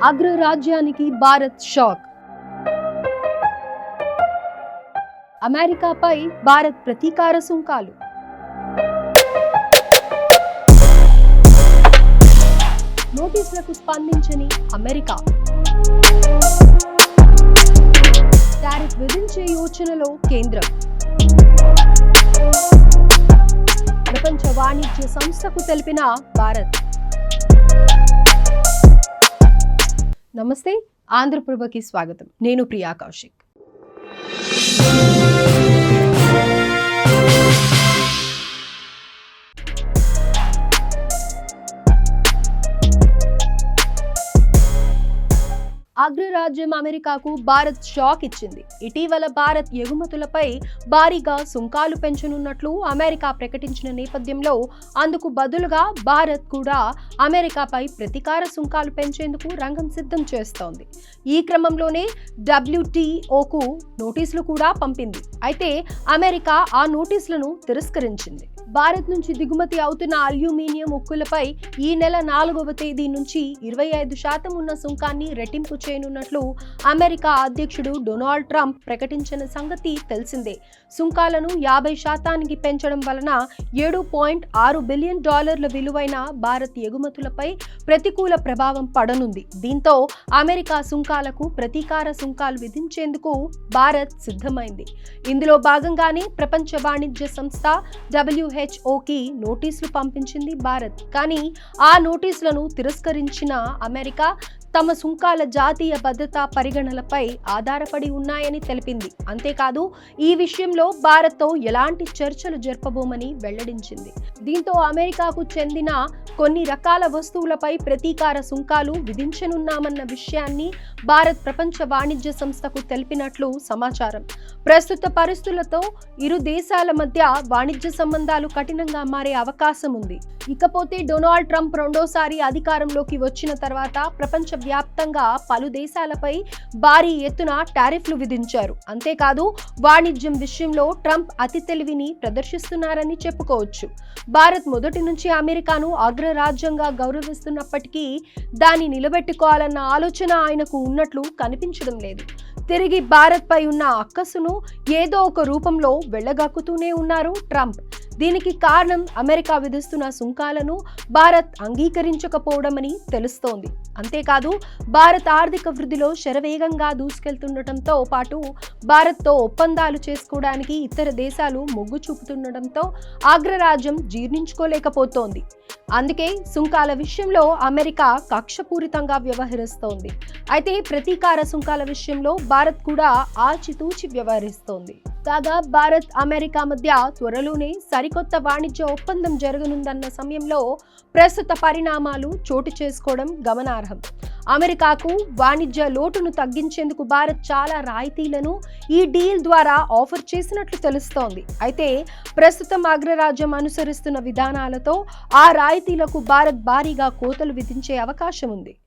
అగ్రరాజ్యానికి Bharat shock. అమెరికాపై Bharat ప్రతీకార సుంకాలు. నోటీసులకు స్పందించని America. Tariff విధించే యోచనలో కేంద్రం. ప్రపంచ వాణిజ్య సంస్థకు తెలిపిన భారత్. నమస్తే, ఆంధ్రప్రభకి స్వాగతం. నేను ప్రియా కౌశిక్. అగ్రరాజ్యం అమెరికాకు భారత్ షాక్ ఇచ్చింది. ఇటీవల భారత్ ఎగుమతులపై భారీగా సుంకాలు పెంచనున్నట్లు అమెరికా ప్రకటించిన నేపథ్యంలో అందుకు బదులుగా భారత్ కూడా అమెరికాపై ప్రతీకార సుంకాలు పెంచేందుకు రంగం సిద్ధం చేస్తోంది. ఈ క్రమంలోనే WTOకు నోటీసులు కూడా పంపింది. అయితే అమెరికా ఆ నోటీసులను తిరస్కరించింది. భారత్ నుంచి దిగుమతి అవుతున్న అల్యూమినియం ఉక్కులపై ఈ నెల 4వ తేదీ నుంచి 25% ఉన్న సుంకాన్ని రెట్టింపు చేయనున్నట్లు అమెరికా అధ్యక్షుడు డొనాల్డ్ ట్రంప్ ప్రకటించిన సంగతి తెలిసిందే. సుంకాలను 50% పెంచడం వలన $7.6 బిలియన్ విలువైన భారత్ ఎగుమతులపై ప్రతికూల ప్రభావం పడనుంది. దీంతో అమెరికా సుంకాలకు ప్రతీకార సుంకాలు విధించేందుకు భారత్ సిద్ధమైంది. ఇందులో భాగంగానే ప్రపంచ వాణిజ్య సంస్థ WHOకి నోటీసులు పంపించింది భారత్. కానీ ఆ నోటీసులను తిరస్కరించిన అమెరికా తమ సుంకాల జాతీయ భద్రతా పరిగణనలపై ఆధారపడి ఉన్నాయని తెలిపింది. అంతేకాదు ఈ విషయంలో భారత్తో ఎలాంటి చర్చలు జరపబోమని వెల్లడించింది. దీంతో అమెరికాకు చెందిన కొన్ని రకాల వస్తువులపై ప్రతీకార సుంకాలు విధించనున్నామన్న విషయాన్ని భారత్ ప్రపంచ వాణిజ్య సంస్థకు తెలిపినట్లు సమాచారం. ప్రస్తుత పరిస్థితులతో ఇరు దేశాల మధ్య వాణిజ్య సంబంధాలు కఠినంగా మారే అవకాశం ఉంది. ఇకపోతే డొనాల్డ్ ట్రంప్ రెండోసారి అధికారంలోకి వచ్చిన తర్వాత ప్రపంచ వ్యాప్తంగా పలు దేశాలపై భారీ ఎత్తున టారిఫ్లు విధించారు. అంతేకాదు వాణిజ్యం విషయంలో ట్రంప్ అతి తెలివిని ప్రదర్శిస్తున్నారని చెప్పుకోవచ్చు. భారత్ మొదటి నుంచి అమెరికాను అగ్రరాజ్యంగా గౌరవిస్తున్నప్పటికీ దాన్ని నిలబెట్టుకోవాలన్న ఆలోచన ఆయనకు ఉన్నట్లు కనిపించడం లేదు. తిరిగి భారత్ పై ఉన్న అక్కసును ఏదో ఒక రూపంలో వెళ్ళగక్కుతూనే ఉన్నారు ట్రంప్. దీనికి కారణం అమెరికా విధిస్తున్న సుంకాలను భారత్ అంగీకరించకపోవడమని తెలుస్తోంది. అంతేకాదు భారత్ ఆర్థిక వృద్ధిలో శరవేగంగా దూసుకెళ్తుండటంతో పాటు భారత్తో ఒప్పందాలు చేసుకోవడానికి ఇతర దేశాలు మొగ్గు చూపుతుండటంతో అగ్రరాజ్యం జీర్ణించుకోలేకపోతోంది. అందుకే సుంకాల విషయంలో అమెరికా కక్షపూరితంగా వ్యవహరిస్తోంది. అయితే ప్రతీకార సుంకాల విషయంలో భారత్ కూడా ఆచితూచి వ్యవహరిస్తోంది. కాగా భారత్ అమెరికా మధ్య త్వరలోనే సరికొత్త వాణిజ్య ఒప్పందం జరగనుందన్న సమయంలో ప్రస్తుత పరిణామాలు చోటు చేసుకోవడం గమనార్హం. అమెరికాకు వాణిజ్య లోటును తగ్గించేందుకు భారత్ చాలా రాయితీలను ఈ డీల్ ద్వారా ఆఫర్ చేసినట్లు తెలుస్తోంది. అయితే ప్రస్తుతం అగ్రరాజ్యం అనుసరిస్తున్న విధానాలతో ఆ రాయితీలకు భారత్ భారీగా కోతలు విధించే అవకాశం ఉంది.